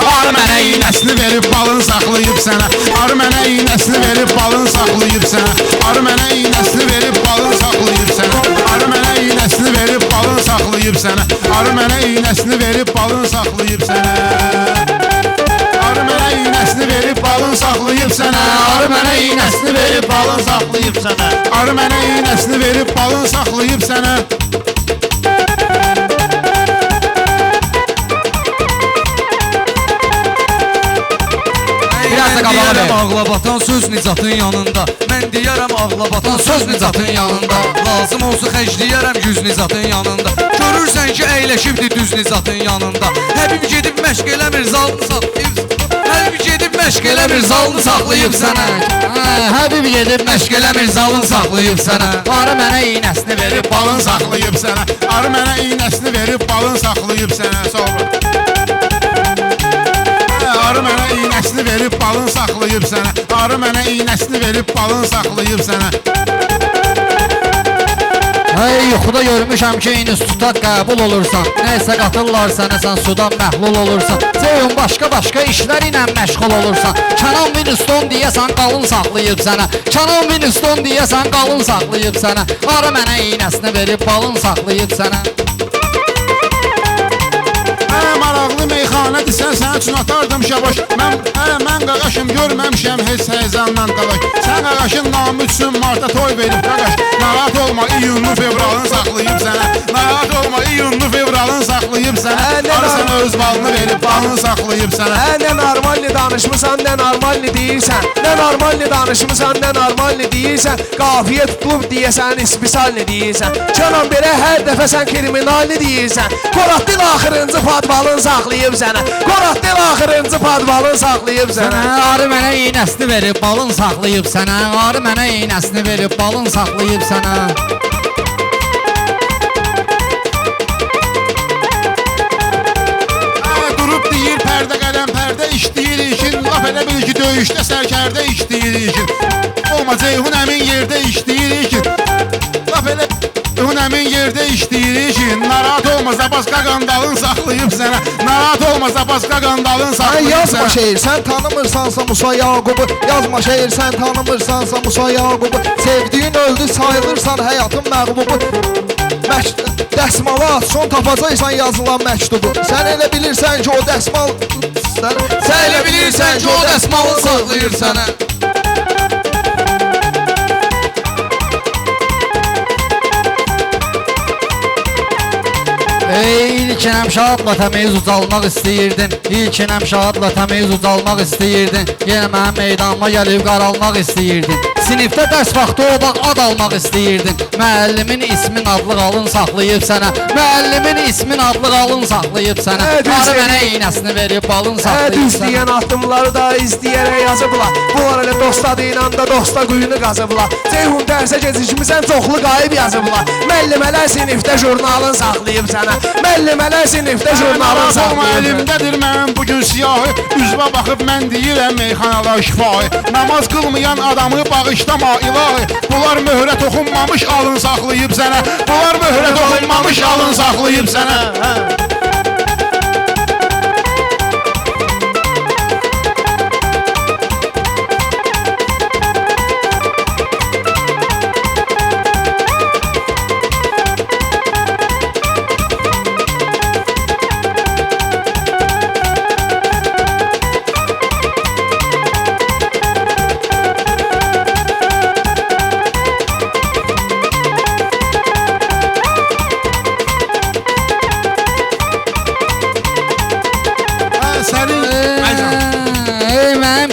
Arı mənə iynəsini verib balın saxlayıb sənə. Arı mənə iynəsini verib balın saxlayıb sənə. Arı mənə iynəsini verib balın saxlayıb sənə. Arı mənə iynəsini verib balın saxlayıb sənə. Arı mənə iynəsini verib balın saxlayıb sənə. Arı mənə iynəsini verib balın saxlayıb sənə. Arı mənə iynəsini verib balın saxlayıb sənə. Arı mənə iynəsini verib balın saxlayıb sənə. Mən deyərəm ağlabatan söz Nicatın yanında. Mən deyərəm ağlabatan söz Nicatın yanında. Lazım olsa xərcləyərəm 100 Nicatın yanında. Görürsən ki əyləşibdir düz Nicatın yanında. Həbib gedib məşq eləmir zalını saxlayıb. Həbib gedib məşq eləmir zalını saxlayıb sənə. Həbib gedib məşq eləmir zalını saxlayıb sənə. Arı mənə iynəsini verib balın saxlayıb sənə. Arı mənə iynəsini verib balın saxlayıb sənə. Sonra arı mənə iynəsini verib balın saxlayıb sənə. Arı mənə iynəsini verib balın saxlayıb sənə. Hey, yuxuda görmüşəm ki instituta qəbul olursan. Nəysə qatırlar sənə, sən sudan məhlul olursan. Ceyhun başqa işlər ilə məşğul olursan. Kenan Winston deyəsən qalın saxlayıb sənə. Kenan Winston deyəsən qalın saxlayıb sənə. Arı mənə iynəsini verib balın saxlayıb sənə. Maraqlı meyxanədirsən, sənin üçün atardım şabaş. Mən qaqaşım görməmişəm heç həyəzandan qalaş. Sən qaqaşın namı üçün marta toy verib qaqaş. Narahat olma, iyunlu fevralın saxlayıb sənə. Narahat olma, iyunlu fevralın saxlayıb sənə. Arı sənə öz balını verib balını saxlayıb sənə. Nə normalni danışmısan, nə normalni deyirsən. Nə normalni danışmısan, nə normalni deyirsən. Qafiyə tutulub deyəsən, ispisalni deyirsən. Kenan belə hər dəfə sən kriminalni deyirsən. Qoratdil axırıncı padvalın saxlayıb sənə. Qoratdil axırıncı padvalın saxlayıb sənə. Arı mənə iynəsini verib balın saxlayıb sənə. Arı mənə iynəsini verib balın saxlayıb sənə. Durub deyir pərdə qələm pərdə işləyir işin. Laf elə bil ki döyüşdə sərkərdə işləyir işin. Olma Ceyhun əmin yerdə işləyir işin. Laf elə Ceyhun əmin yerdə işləyir işin. Narahat olma Zabaska qandalın saxlayıb sənə. Narahat olma Zabaska qandalın saxlayıb sənə. Yazma şeir, sən tanımırsansa Musa Yaqubu. Yazma şeir, sən tanımırsansa Musa Yaqubu. Sevdiyin öldü, sayılırsan həyatın məğlubu. Dəsmalı at, son tapacaqsan yazılan məktubu. Sən elə bilirsən ki o dəsmal... Sən elə bilirsən ki o dəsmalı saxlayır sənə. İlkin əmşadla təmiz ucalmaq istəyirdin. İlkin əmşadla təmiz ucalmaq istəyirdin. Yenə mənim meydanıma gəlib qaralmaq istəyirdin. Sinifdə dərs vaxtı o vaxt ad almaq istəyirdin. Müəllimin ismin adlı qalın saxlayıb sənə. Müəllimin ismin adlı qalın saxlayıb sənə. Arı mənə iynəsini verib balın saxlayıb sənə. İstəyən addımları da izləyərək yazıblar. Bunlar elə dostadı inanda dosta quyunu qazıblar. Ceyhun dərsə gecikmisən çoxlu qayıb yazıblar. Müəllimələr sinifdə jurnalın saxlayıb sənə. Müəllimələr sinifdə jurnalın saxlayıb sənə. Əlimdədir mənim bugün siyahı. Üzvə baxıb mən deyirəm meyxanalar şifahi. Namaz qılmayan adamı bağışlama ilahi. Bunlar möhrə toxunmamış alın saxlayıb sənə. Bunlar möhrə toxunmamış alın saxlayıb sənə.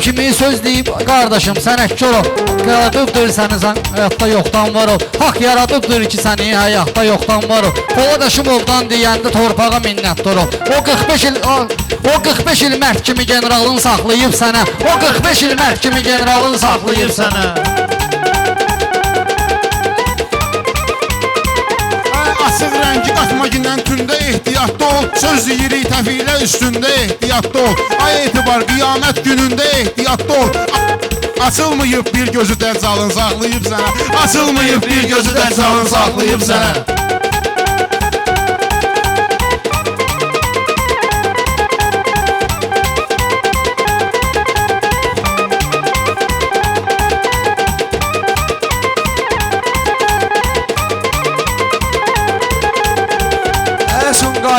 Kimi söz deyib qardaşım sənətkar ol. Yaradıbdır səni həyatda yoxdan var ol. Haqq yaradıbdır ki səni həyatda yoxdan var ol. Poladaşımovdan deyəndə torpağa minnətdar ol. O 45 il mərd kimi generalın saxlayıb sənə. O 45 il mərd kimi generalın saxlayıb sənə. Açıq rəngi qatma gündən tündə ehtiyatda ol. Söz deyirik təfilə üstündə ehtiyatda ol. Ay etibar qiyamət günündə ehtiyatda ol. Açılmayıb bir gözü dəccalın saxlayıb sənə. Açılmayıb bir gözü dəccalın saxlayıb sənə.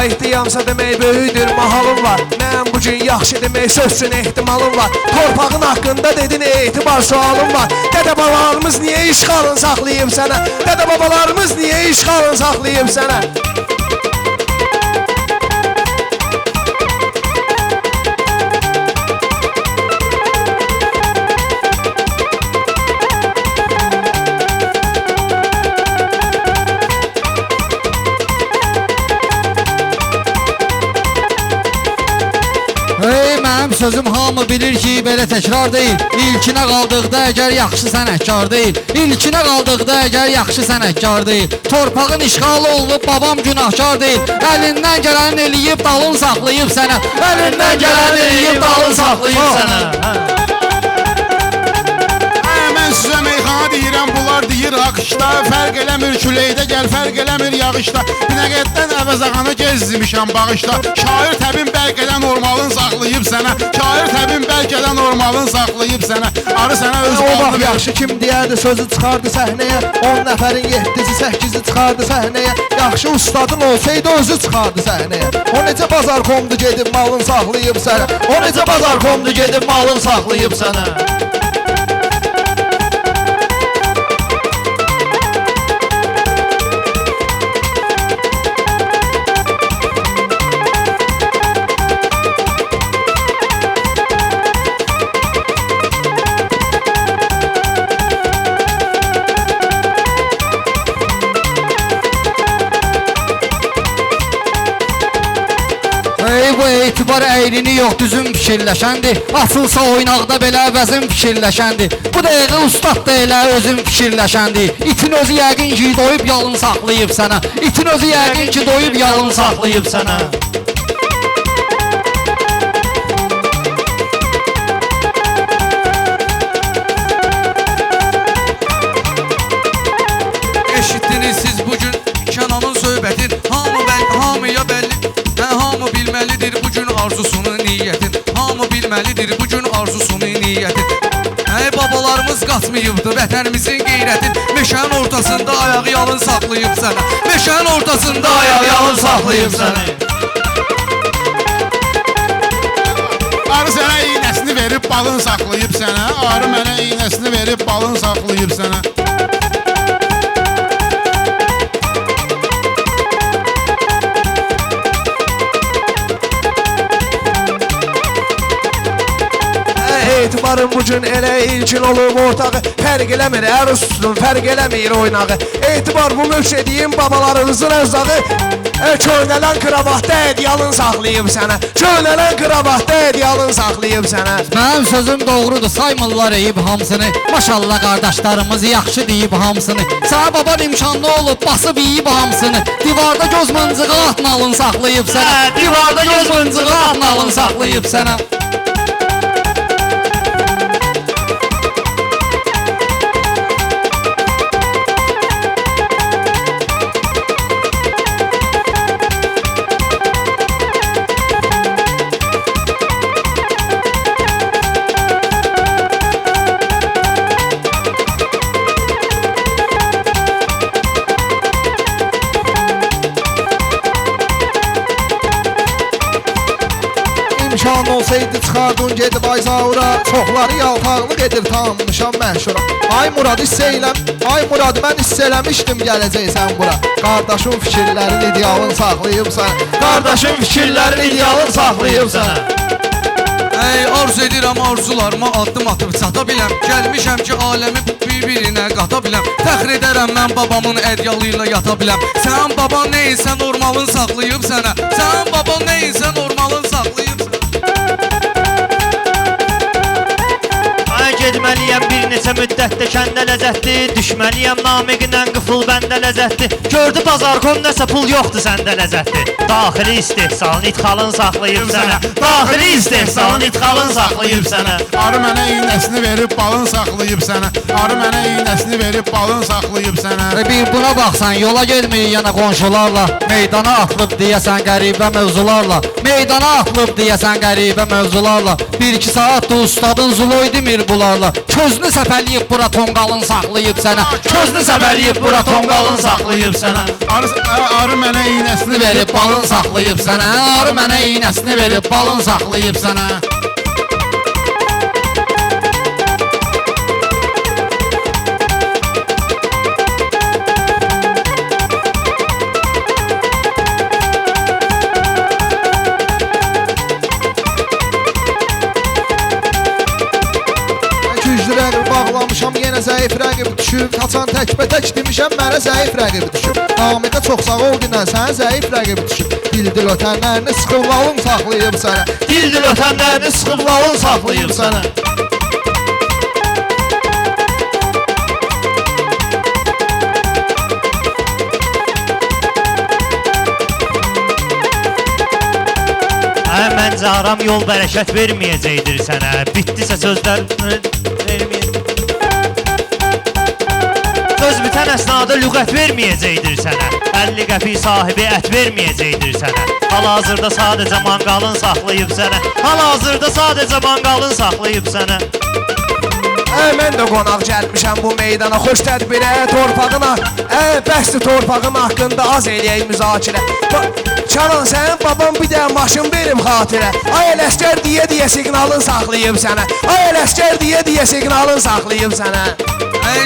qayıtdıyamsa demək böyüdür mahalım var. Mən bugün yaxşı demək söz üçün ehtimalım var. Torpağın haqqında dedin etibar sualım var. Dədə babalarımız niyə işğalın saxlayıb sənə? Dədə babalarımız niyə işğalın saxlayıb sənə? Ey mənim sözüm hamı bilir ki, belə təkrar deyil. İlkinə qaldıqda əgər yaxşı sənətkar deyil. İlkinə qaldıqda əgər yaxşı sənətkar deyil. Torpağın işğalı olub babam günahkar deyil. Əlindən gələni eləyib dalın saxlayıb sənə. Əlindən gələni eləyib dalın saxlayıb sənə. Mən sizə meyxana deyirəm, bunlar deyir akışda. Fərq eləmir küləkdə, gəl fərq eləmir yağışda. Binəqətdən əvəz ağanı gezdirmişəm bağışda. Şair təbin bəlkə də normalın saxlayıb sənə. Şair təbin bəlkə də normalın saxlayıb sənə. Arı sənə öz O balını vaxt verir. yaxşı kim deyərdi sözü çıxardı səhnəyə 10 nəfərin 7-si 8-i çıxardı səhnəyə Yaxşı ustadın olsaydı özü çıxardı səhnəyə O necə bazar komdu gedib malın saxlayıb sənə O necə bazar komdu gedib malın saxlayıb sənə Ey bu etibar əyrini yox düzüm fikirləşəndir. Atılsa oynaqda belə əvəzim fikirləşəndir. Bu dəqiqə ustad da elə özüm fikirləşəndir. İtin özü yəqin ki doyub yalın saxlayıb sənə. İtin özü yəqin ki doyub yalın saxlayıb sənə. Eşitdiniz siz bugün Kənanın söhbətin. Hamıya bəlli. Hamı bilməlidir bugün arzusunu, niyyətin. Hamı bilməlidir bugün arzusunu, niyyətin. Ey babalarımız qaçmayıbdı vətənimizin qeyrətin. Meşənin ortasında ayağı yalın saxlayıb sənə. Meşənin ortasında ayağı yalın saxlayıb sənə. Arı sənə iynəsini verib balın saxlayıb sənə. Arı mənə iynəsini verib balın saxlayıb sənə. Etibarın bugün elə ilkin olub ortağı Fərq eləmir ər üstün, fərq eləmir oynağı Etibar bu mövşediyin babalarımızın ərzağı Köynələn kravatda ədyalın saxlayıb sənə Köynələn kravatda ədyalın saxlayıb sənə Mənim sözüm doğrudur, saymırlar eyib hamısını. Maşallah qardaşlarımız yaxşı deyib hamısını. Sənə baban imkanlı olub basıb yeyib hamısını. Divarda göz mıncığı atnalın saxlayıb sənə. Divarda göz mıncığı atnalın saxlayıb sənə. İmkan olsaydı çıxardın gedib Ayzaura Çoxları yaltaqlıq edir tanınmışam məşhura Ay Murad hiss eyləm Ay Murad mən hiss eləmişdim gələcəksən bura Qardaşın fikirlərin idealın saxlayıb sənə Qardaşın fikirlərin idealın saxlayıb sənə Ey arzu edirəm arzularıma addım atıb çata biləm. Gəlmişəm ki aləmi bir-birinə qata biləm. Fəxr edərəm mən babamın ədyalıyla yata biləm. Sən baban neysə normalın saxlayıb sənə. Sən baban neysə normalın saxlayıb sənə. Getməliyəm bir neçə müddətdə kəndə ləzzətli Düşməliyəm namiqlə qıfıl bəndə ləzzətli Gördü bazarkom nəsə pul yoxdur səndə ləzzətli Daxili istehsalın itxalın saxlayıb sənə Daxili istehsalın itxalın saxlayıb sənə Arı mənə iynəsini verib balın saxlayıb sənə. Arı mənə iynəsini verib balın saxlayıb sənə. Bir buna baxsan yola gelmir yana qonşularla. Meydana atılıb deyəsən qəribə mövzularla. Meydana atılıb deyəsən qəribə mövzularla. 1-2 saatdır ustadın zuloy demir bularla. Közünü səpər səbəliyib bura tonqalın saxlayıb sənə. Közünü səbəliyib bura tonqalın saxlayıb sənə. Arı mənə iynəsini Verib balın saxlayıb sənə. Arı mənə iynəsini verib balın saxlayıb sənə. Güclü rəqib bağlamışam, yenə zəif rəqib düşüb. Taçan təkbətək demişəm, mənə zəif rəqib düşüb. Namiqə çox sağ ol dinən, sənə zəif rəqib düşüb. Dildil ötənlərini sıxıb lalın saxlayıb sənə. Dildil ötənlərini sıxıb lalın saxlayıb sənə. Məncə aram yol bərəkət verməyəcəkdir sənə. Bitdisə sözlər söz bitən əsnada lüğət verməyəcəkdir sənə. 50 qəpik sahibi ət verməyəcəkdir sənə. Hal-hazırda sadəcə manqalın saxlayıb sənə. Hal-hazırda sadəcə manqalın saxlayıb sənə. Mən də qonaq gəlmişəm bu meydana, xoş tədbirə, torpağına. Bəsdir torpağım haqqında az eləyək müzakirə. Canan, sənin baban bir də maşın verib xatirə. Ay ələskər deyə siqnalın saxlayıb sənə. Ay ələskər deyə siqnalın saxlayıb sənə.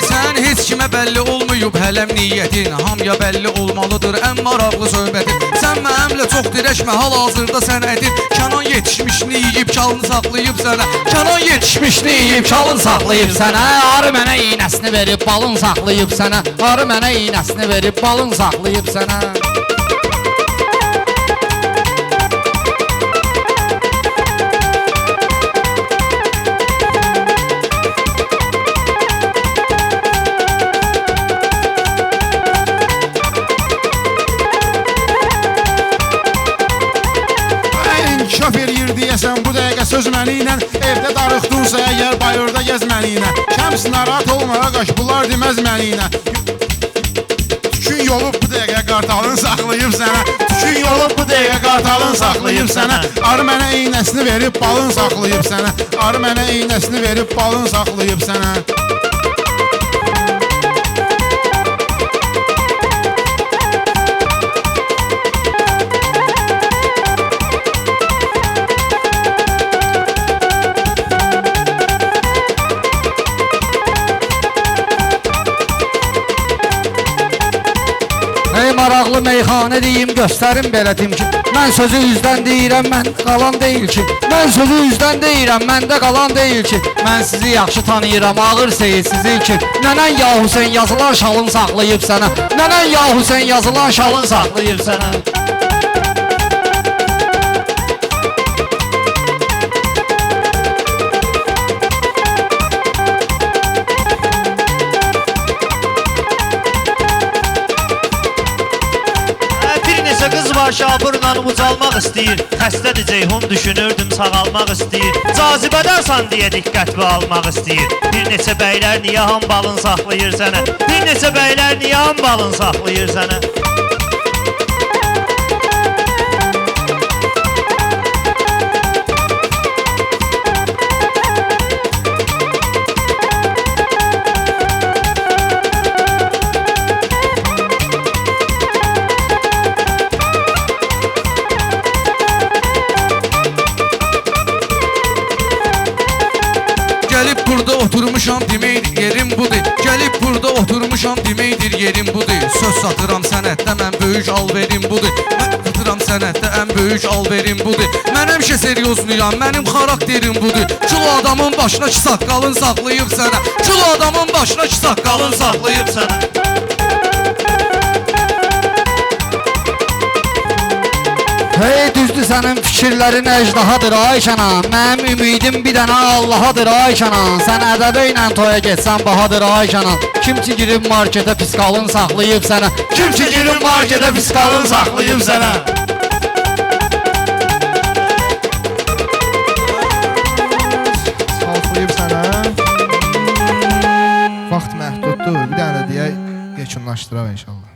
Sən heç kimə bəlli olmayıb hələm niyyətin. Hamıya bəlli olmalıdır ən maraqlı söhbətin. Sən mənimlə çox dirəşmə, hal-hazırda sənətin. Kənan yetişmişini yeyib çalını saxlayıb sənə. Kənan yetişmişini yeyib çalın saxlayıb sənə. Arı mənə iynəsini verib balın saxlayıb sənə. Arı mənə iynəsini verib balın saxlayıb sənə. İnkişaf eləyir deyəsən bu dəqiqə söz məni ilə. Evdə darıxdunsa əgər bayırda gəz məni ilə. Şəms narahat olma qaş, bunlar deməz məni ilə. Tükün yolub bu dəqiqə qartalın saxlayıb sənə. Tükün yolub bu dəqiqə qartalın saxlayıb sənə. Arı mənə iynəsini verib balın saxlayıb sənə. Arı mənə iynəsini verib balın saxlayıb sənə. Maraqlı meyxanə deyim, göstərim belədim ki. Mən sözü üzdən deyirəm, mən qalan deyil ki. Mən sözü üzdən deyirəm, məndə qalan deyil ki. Mən sizi yaxşı tanıyıram, ağır seyir sizi ki. Nənən yahu sən yazılan şalın saxlayıb sənə. Nənən yahu sən yazılan şalın saxlayıb sənə. Şabırla ucalmaq istəyir. Xəstədir Ceyhun, düşünürdüm sağalmaq istəyir. Cazibədərsən deyə diqqətli almaq istəyir. Bir neçə bəylər niyə hambalın saxlayır sənə? Bir neçə bəylər niyə hambalın saxlayır sənə? Gəlib burada oturmuşam deməkdir yerim budur. Gəlib burada oturmuşam deməkdir yerim budur. Söz satıram sənətdə mən böyük alverim budur. Mən satıram sənətdə ən böyük alverim budur. Mən həmişə seryoznuyam, mənim xarakterim budur. Kilo adamın başına ki saqqalın saxlayıb sənə. Kilo adamın başına ki saqqalın saxlayıb sənə. Hey düzdür sənin fikirlərin əcdahadır ay Kənan. Mənim ümidim bir dənə Allahadır ay Kənan. Sən ədəbə ilə toya getsən bahadır ay Kənan. Kim ki girib marketə piskalın saxlayıb sənə. Kim ki girib marketə piskalın saxlayıb sənə. Saxlayıb sənə. Vaxt məhduddur. Bir dənə deyək, yekunlaşdıraq inşallah.